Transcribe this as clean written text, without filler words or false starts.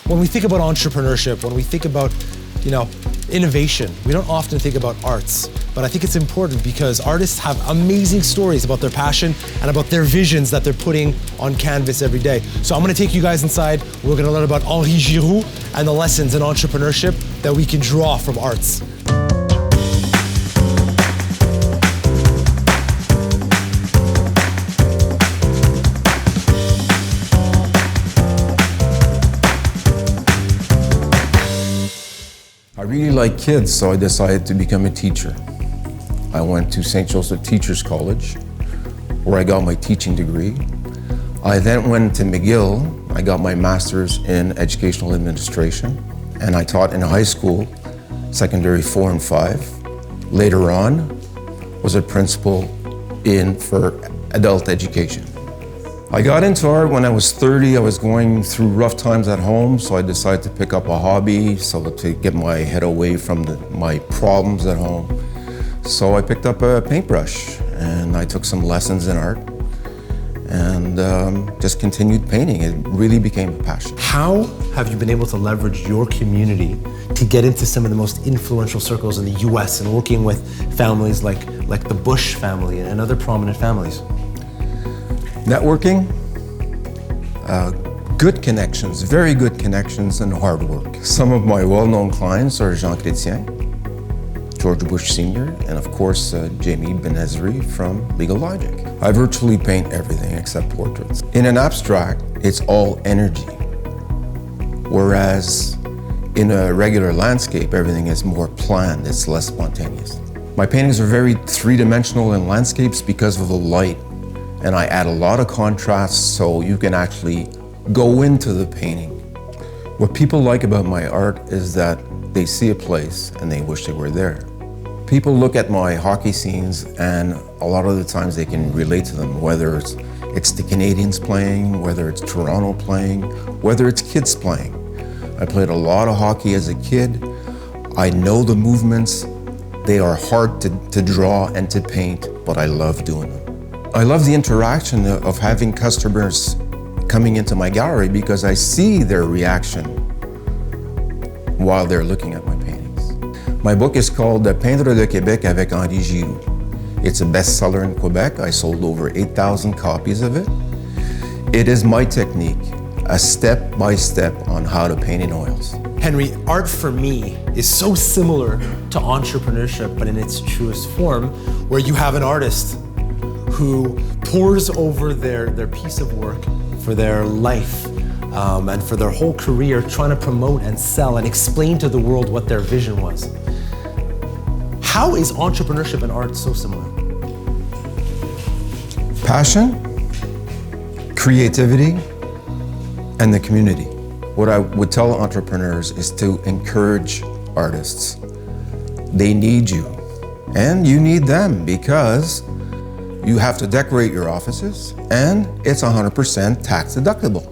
When we think about entrepreneurship, when we think about, innovation, we don't often think about arts, but I think it's important because artists have amazing stories about their passion and about their visions that they're putting on canvas every day. So I'm gonna take you guys inside. We're gonna learn about Henry Giroux and the lessons in entrepreneurship that we can draw from arts. I really like kids, so I decided to become a teacher. I went to St Joseph Teachers College, where I got my teaching degree. I then went to McGill. I got my master's in educational administration, and I taught in high school, secondary 4 and 5. Later on, was a principal for adult education. I got into art when I was 30. I was going through rough times at home, so I decided to pick up a hobby to get my head away from my problems at home. So I picked up a paintbrush and I took some lessons in art and just continued painting. It really became a passion. How have you been able to leverage your community to get into some of the most influential circles in the US and working with families like the Bush family and other prominent families? Networking, good connections, very good connections, and hard work. Some of my well-known clients are Jean Chrétien, George Bush Sr., and of course, Jamie Benizri from Logik. I virtually paint everything except portraits. In an abstract, it's all energy, whereas in a regular landscape, everything is more planned, it's less spontaneous. My paintings are very three-dimensional in landscapes because of the light. And I add a lot of contrast so you can actually go into the painting. What people like about my art is that they see a place and they wish they were there. People look at my hockey scenes and a lot of the times they can relate to them, whether it's the Canadians playing, whether it's Toronto playing, whether it's kids playing. I played a lot of hockey as a kid. I know the movements. They are hard to draw and to paint, but I love doing them. I love the interaction of having customers coming into my gallery because I see their reaction while they're looking at my paintings. My book is called Peindre le Québec avec Henry Giroux. It's a bestseller in Quebec. I sold over 8,000 copies of it. It is my technique, a step-by-step on how to paint in oils. Henry, art for me is so similar to entrepreneurship, but in its truest form, where you have an artist who pours over their piece of work for their life and for their whole career, trying to promote and sell and explain to the world what their vision was. How is entrepreneurship and art so similar? Passion, creativity, and the community. What I would tell entrepreneurs is to encourage artists. They need you, and you need them because you have to decorate your offices, and it's 100% tax deductible.